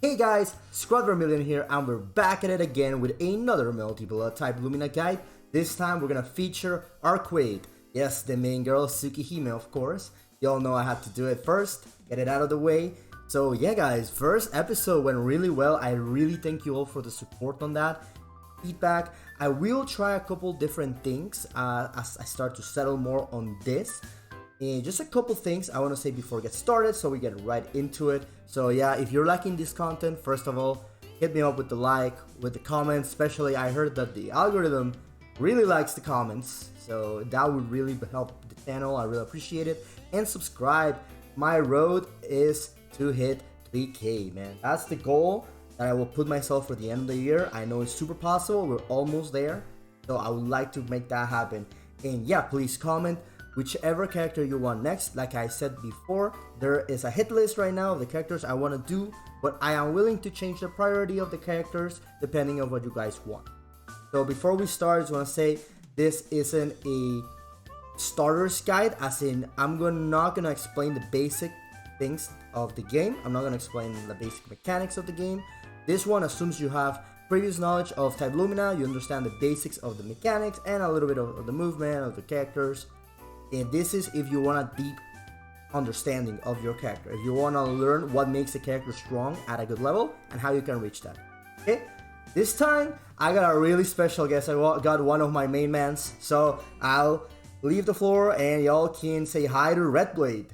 Hey guys, Squad Vermilion here, and we're back at it again with another Melty type Lumina guide. This time we're gonna feature Arcueid. Yes, the main girl, Okizeme, of course. Y'all know I had to do it first, get it out of the way. So yeah guys, first episode went really well. I really thank you all for the support on that. Feedback. I will try a couple different things as I start to settle more on this. And just a couple things I want to say before we get started so we get right into it. So yeah, if you're liking this content, first of all, hit me up with the like, with the comments. Especially I heard that the algorithm really likes the comments, so that would really help the channel. I really appreciate it. And subscribe. My road is to hit 3K, man. That's the goal that I will put myself for the end of the year. I know it's super possible. We're almost there, so I would like to make that happen. And yeah, please comment whichever character you want next. Like I said before, there is a hit list right now of the characters I want to do, but I am willing to change the priority of the characters depending on what you guys want. So before we start, I just want to say this isn't a starter's guide, as in not gonna explain the basic things of the game. I'm not gonna explain the basic mechanics of the game. This one assumes you have previous knowledge of type Lumina, you understand the basics of the mechanics and a little bit of the movement of the characters. And this is if you want a deep understanding of your character, if you want to learn what makes a character strong at a good level and how you can reach that. Okay, this time I got a really special guest. I got one of my main mans, so I'll leave the floor and y'all can say hi to Redblade.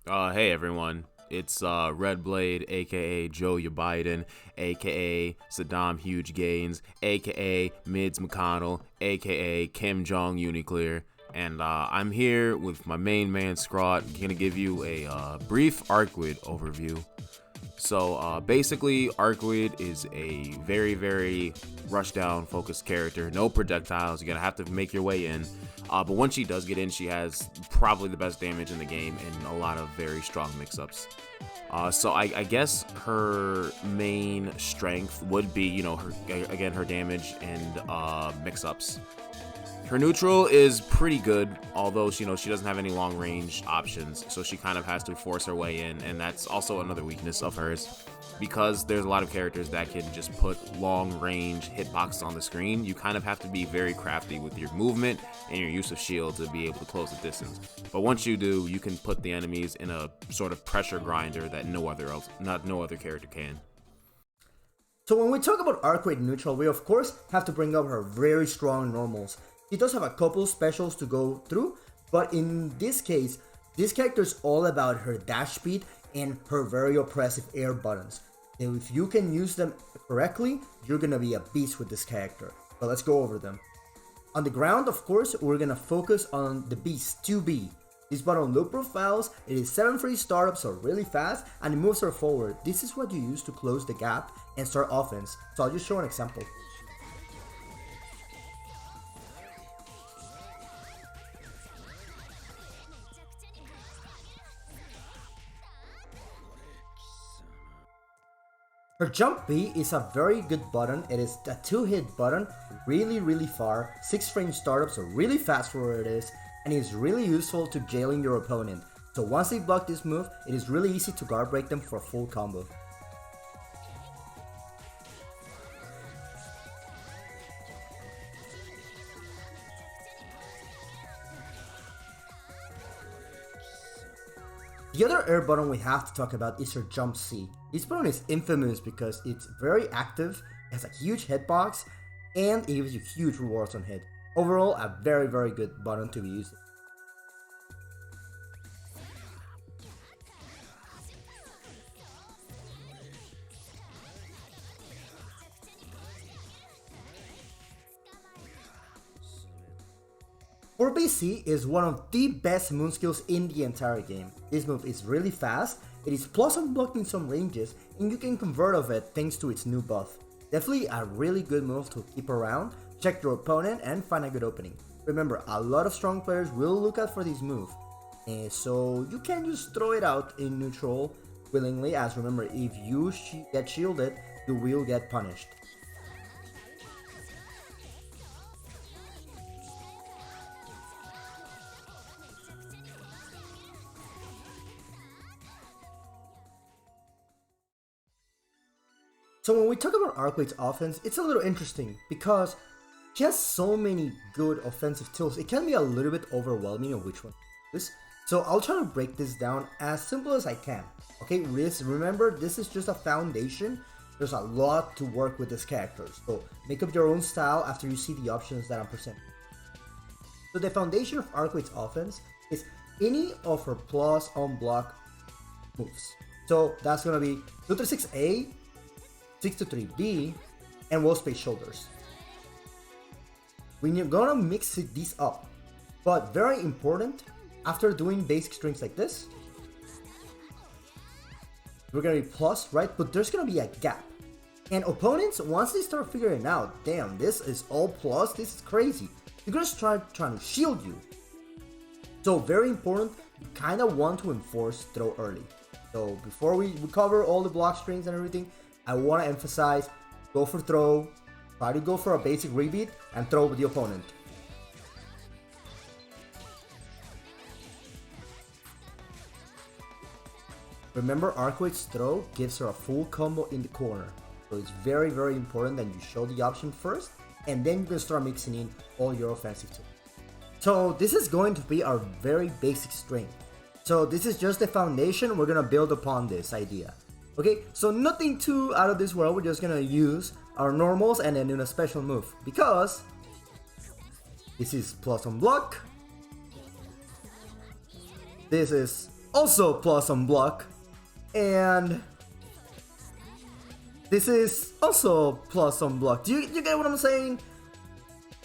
Hey everyone, it's Redblade, aka Joe Biden, aka Saddam Huge Gains, aka Mids McConnell, aka Kim Jong Uniclear. And I'm here with my main man, Scrot. I'm gonna give you a brief Arcueid overview. So basically, Arcueid is a very rushdown focused character. No projectiles. You're gonna have to make your way in. But once she does get in, she has probably the best damage in the game and a lot of very strong mix-ups. So I guess her main strength would be, her damage and mix-ups. Her neutral is pretty good, although she doesn't have any long range options, so she kind of has to force her way in, and that's also another weakness of hers. Because there's a lot of characters that can just put long range hitboxes on the screen, you kind of have to be very crafty with your movement and your use of shield to be able to close the distance. But once you do, you can put the enemies in a sort of pressure grinder that no other character can. So when we talk about Arcueid neutral, we of course have to bring up her very strong normals. She does have a couple specials to go through, but in this case, this character is all about her dash speed and her very oppressive air buttons. And if you can use them correctly, you're gonna be a beast with this character. But let's go over them. On the ground, of course, we're gonna focus on the beast 2B. This button low profiles, it is 7 free startup, so really fast, and it moves her forward. This is what you use to close the gap and start offense. So I'll just show an example. Her jump B is a very good button. It is a 2-hit button, really far, 6 frame startup, so really fast for where it is, and it's really useful to jailing your opponent. So once they block this move, it is really easy to guard break them for a full combo. The other air button we have to talk about is her jump C. This button is infamous because it's very active, it has a huge hitbox, and it gives you huge rewards on hit. Overall, a very good button to be used. For BC is one of the best moon skills in the entire game. This move is really fast, it is plus unblocked in some ranges, and you can convert of it thanks to its new buff. Definitely a really good move to keep around, check your opponent, and find a good opening. Remember, a lot of strong players will look out for this move, and so you can just throw it out in neutral willingly, as remember, if you get shielded, you will get punished. So when we talk about Arcueid's offense, it's a little interesting because she has so many good offensive tools. It can be a little bit overwhelming of which one to use. So I'll try to break this down as simple as I can. Okay, remember this is just a foundation. There's a lot to work with this character. So make up your own style after you see the options that I'm presenting. So the foundation of Arcueid's offense is any of her plus on block moves. So that's gonna be 236A, 623B, and wall space shoulders. We're gonna mix these up, but very important, after doing basic strings like this, we're gonna be plus, right? But there's gonna be a gap. And opponents, once they start figuring out, damn, this is all plus, this is crazy, they're gonna start trying to shield you. So very important, you kind of want to enforce throw early. So before we cover all the block strings and everything, I want to emphasize, go for throw, try to go for a basic rebeat, and throw with the opponent. Remember, Arcueid's throw gives her a full combo in the corner. So it's very, very important that you show the option first, and then you can start mixing in all your offensive tools. So this is going to be our very basic string. So this is just the foundation, we're gonna build upon this idea. Okay, so nothing too out of this world, we're just gonna use our normals and then in a special move. Because this is plus on block. This is also plus on block. And this is also plus on block. Do you get what I'm saying?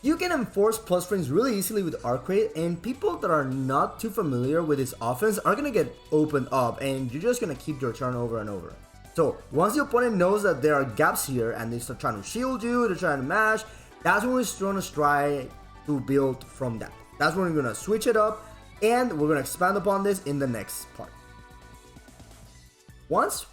You can enforce plus strings really easily with Arcueid, and people that are not too familiar with his offense are gonna get opened up, and you're just gonna keep your turn over and over. So once the opponent knows that there are gaps here and they start trying to shield you, they're trying to mash, that's when we're gonna try to build from that. That's when we're gonna switch it up, and we're gonna expand upon this in the next part. Once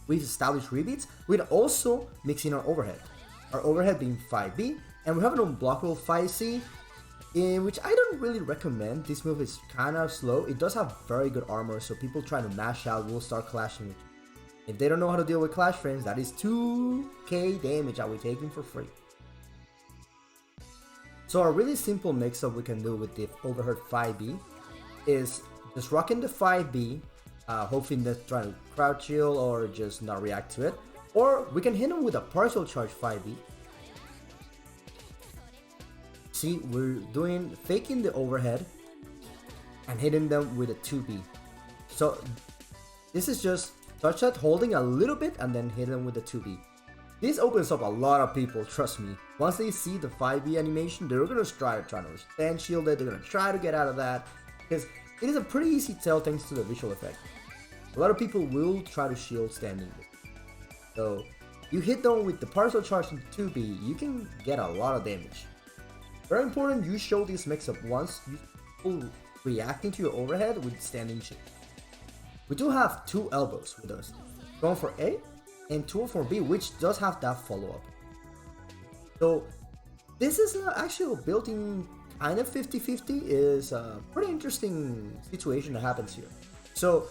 we've established rebeats, we'd also mix in our overhead. Our overhead being 5B, and we have an unblockable 5C, in which I don't really recommend. This move is kind of slow. It does have very good armor, so people trying to mash out will start clashing with you. If they don't know how to deal with clash frames, that is 2k damage that we're taking for free. So a really simple mix-up we can do with the overhead 5B is just rocking the 5B, hoping that trying to crowd shield or just not react to it. Or we can hit them with a partial charge 5B. See, we're faking the overhead and hitting them with a 2B. So this is just touch that, holding a little bit and then hit them with the 2B. This opens up a lot of people, trust me. Once they see the 5B animation, they're gonna try to stand shield it, they're gonna try to get out of that. Because it is a pretty easy tell thanks to the visual effect. A lot of people will try to shield standing. So you hit them with the partial charge and 2B, you can get a lot of damage. Very important, you show this mix-up once you reacting to your overhead with standing shield. We do have two elbows with us, one for A and two for B, which does have that follow-up. So this is actually a built-in kind of 50-50, is a pretty interesting situation that happens here. So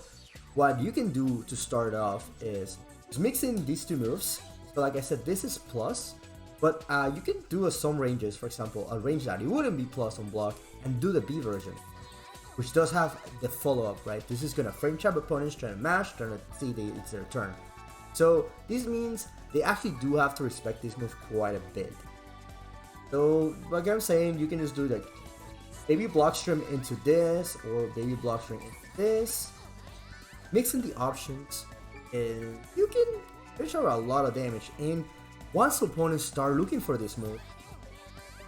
what you can do to start off is mix in these two moves. So like I said, this is plus, but you can do some ranges, for example, a range that it wouldn't be plus on block, and do the B version, which does have the follow-up, right? This is gonna frame trap opponents, trying to mash, trying to see it's their turn. So this means they actually do have to respect this move quite a bit. So like I'm saying, you can just do like baby blockstring into this, or baby blockstring into this. Mixing the options, and you can finish out a lot of damage. And once opponents start looking for this move,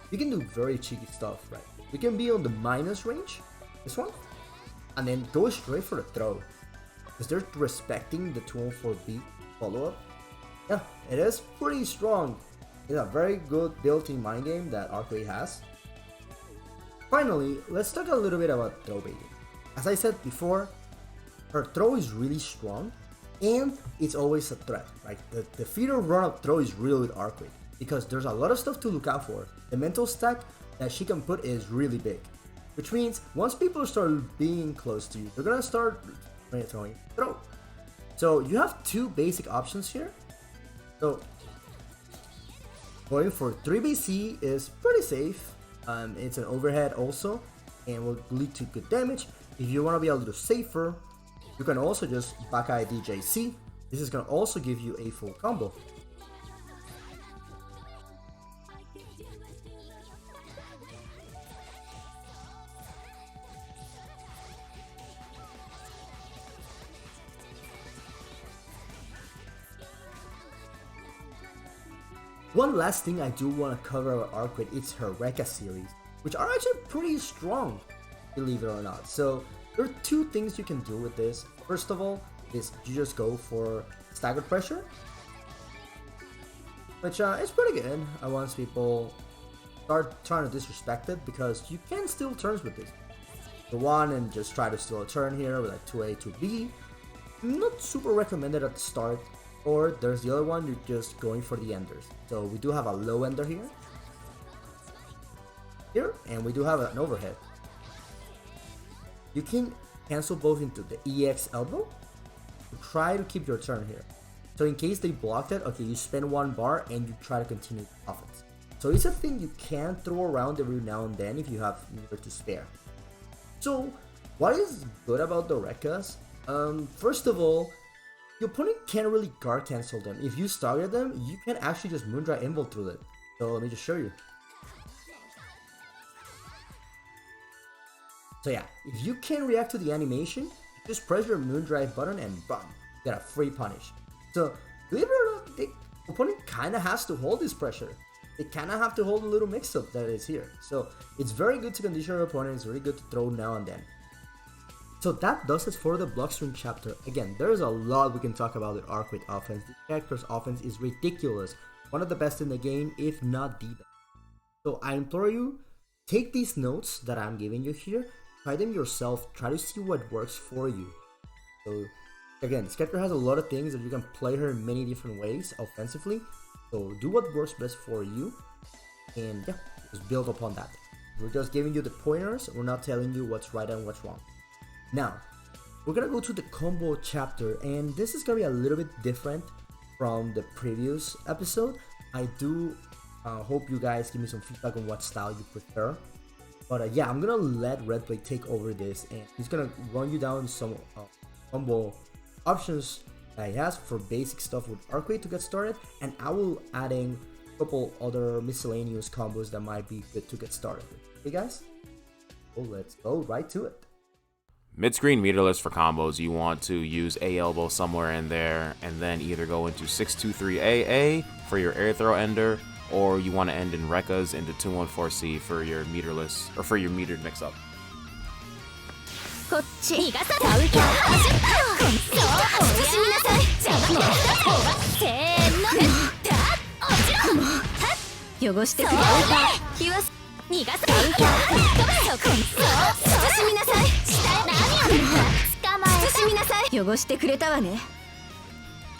you can do very cheeky stuff, right? We can be on the minus range, this one, and then go straight for the throw, because they're respecting the 214B follow-up. Yeah, it is pretty strong. It's a very good built-in mind game that Arcueid has. Finally, let's talk a little bit about throw baiting. As I said before, her throw is really strong, and it's always a threat, right? The feeder run-up throw is real with Arcueid, because there's a lot of stuff to look out for. The mental stack that she can put is really big, which means once people start being close to you, they're gonna start throwing throw. So you have two basic options here. So going for 3BC is pretty safe. It's an overhead also, and will lead to good damage. If you want to be a little safer, you can also just back eye DJC. This is going to also give you a full combo. One last thing I do want to cover about Arcueid, it's her Rekka series, which are actually pretty strong, believe it or not. So there are two things you can do with this. First of all, is you just go for staggered pressure, which is pretty good once people start trying to disrespect it, because you can steal turns with this. The one and just try to steal a turn here with like 2A, 2B. Not super recommended at the start. Or there's the other one, you're just going for the enders. So we do have a low ender here, and we do have an overhead. You can cancel both into the EX elbow to try to keep your turn here. So in case they blocked it, okay, you spend 1 bar and you try to continue offense. So it's a thing you can throw around every now and then if you have meter to spare. So what is good about the Rekkas? First of all, your opponent can't really guard cancel them. If you stagger them, you can actually just Moondrive Invul through it. So let me just show you. So yeah, if you can react to the animation, just press your Moondrive button and bam, you get a free punish. So believe it or not, the opponent kinda has to hold this pressure. They kinda have to hold a little mix-up that is here. So it's very good to condition your opponent, it's very good to throw now and then. So that does it for the Blockstring chapter. Again, there's a lot we can talk about with Arcueid offense. The character's offense is ridiculous. One of the best in the game, if not the best. So I implore you, take these notes that I'm giving you here, try them yourself, try to see what works for you. So again, this character has a lot of things that you can play her in many different ways offensively. So do what works best for you, and yeah, just build upon that. We're just giving you the pointers, we're not telling you what's right and what's wrong. Now, we're gonna go to the combo chapter, and this is gonna be a little bit different from the previous episode. I do hope you guys give me some feedback on what style you prefer. But yeah, I'm gonna let Redblade take over this, and he's gonna run you down some combo options that he has for basic stuff with Arcueid to get started, and I will add in a couple other miscellaneous combos that might be good to get started with. Okay guys? So let's go right to it. Mid-screen meterless for combos, you want to use A elbow somewhere in there, and then either go into 623 AA for your air throw ender, or you want to end in Rekkas into 214C for your meterless, or for your metered mix-up.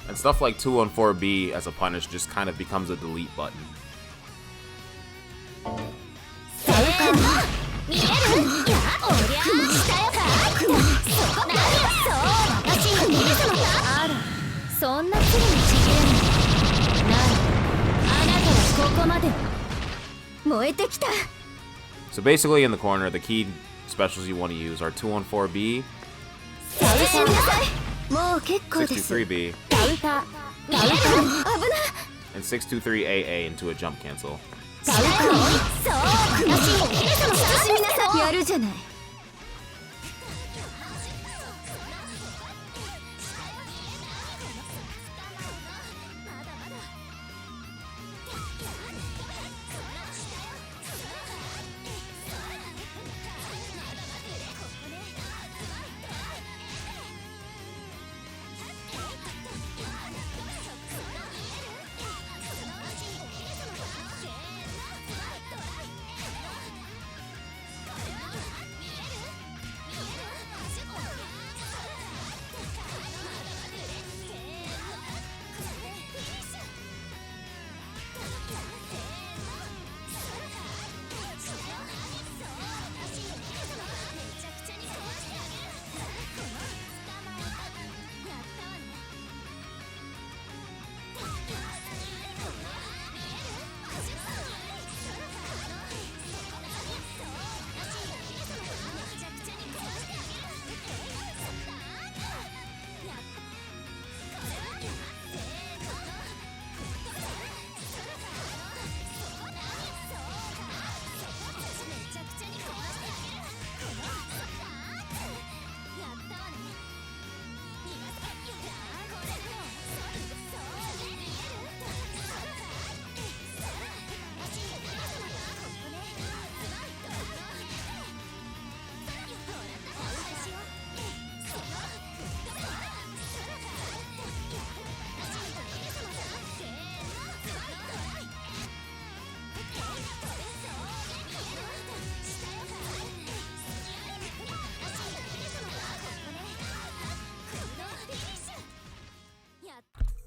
And stuff like 214B as a punish just kind of becomes a delete button. So basically in the corner, the key specials you want to use are 214B, 623B, and 623 AA into a jump cancel.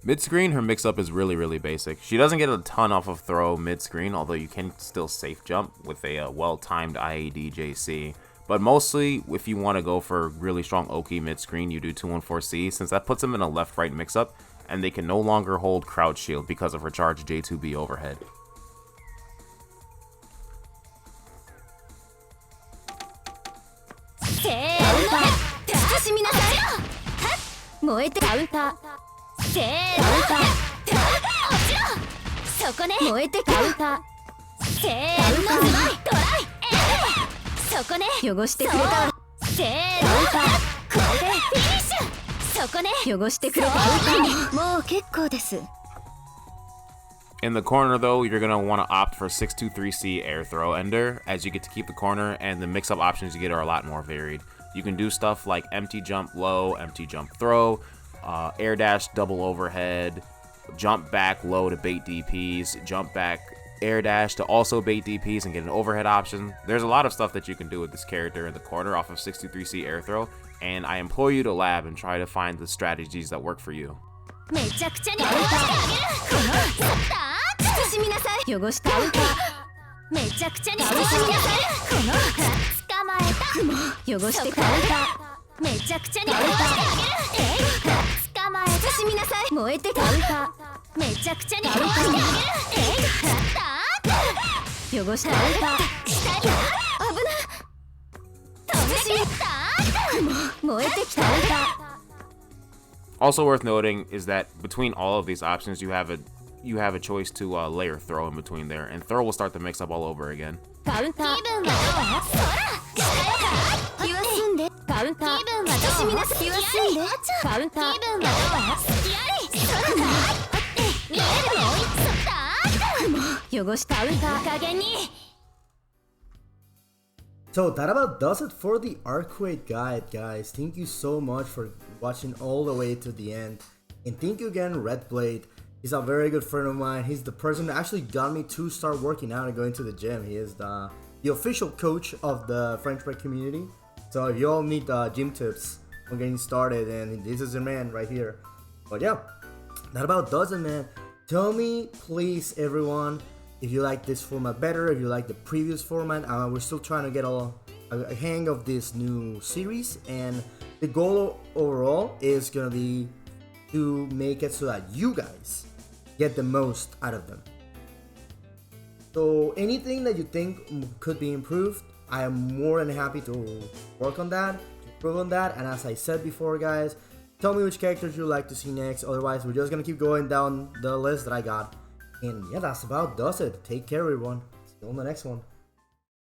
Mid-screen, her mix-up is really basic. She doesn't get a ton off of throw mid-screen, although you can still safe jump with a well-timed IAD JC. But mostly, if you want to go for really strong Oki mid-screen, you do 214C, since that puts them in a left-right mix-up, and they can no longer hold crouch shield because of her charge J2B overhead. In the corner though, you're going to want to opt for 623C air throw ender, as you get to keep the corner, and the mix-up options you get are a lot more varied. You can do stuff like empty jump low, empty jump throw, air dash double overhead, jump back low to bait DPs, jump back air dash to also bait DPs and get an overhead option. There's a lot of stuff that you can do with this character in the corner off of 623C air throw, and I implore you to lab and try to find the strategies that work for you. Also worth noting is that between all of these options, you have a choice to layer throw in between there, and throw will start the mix up all over again. So that about does it for the Arcueid guide, guys. Thank you so much for watching all the way to the end, and thank you again, Redblade. He's a very good friend of mine. He's the person that actually got me to start working out and going to the gym. He is the official coach of the French break community. So if you all need gym tips on getting started, and this is your man right here. But yeah, that about does it, man. Tell me, please, everyone, if you like this format better, if you like the previous format. We're still trying to get a hang of this new series, and the goal overall is gonna be to make it so that you guys get the most out of them. So anything that you think could be improved, I am more than happy to work on that, to improve on that. And as I said before, guys, tell me which characters you'd like to see next. Otherwise, we're just gonna keep going down the list that I got. And yeah, that's about does it. Take care, everyone. See you on the next one.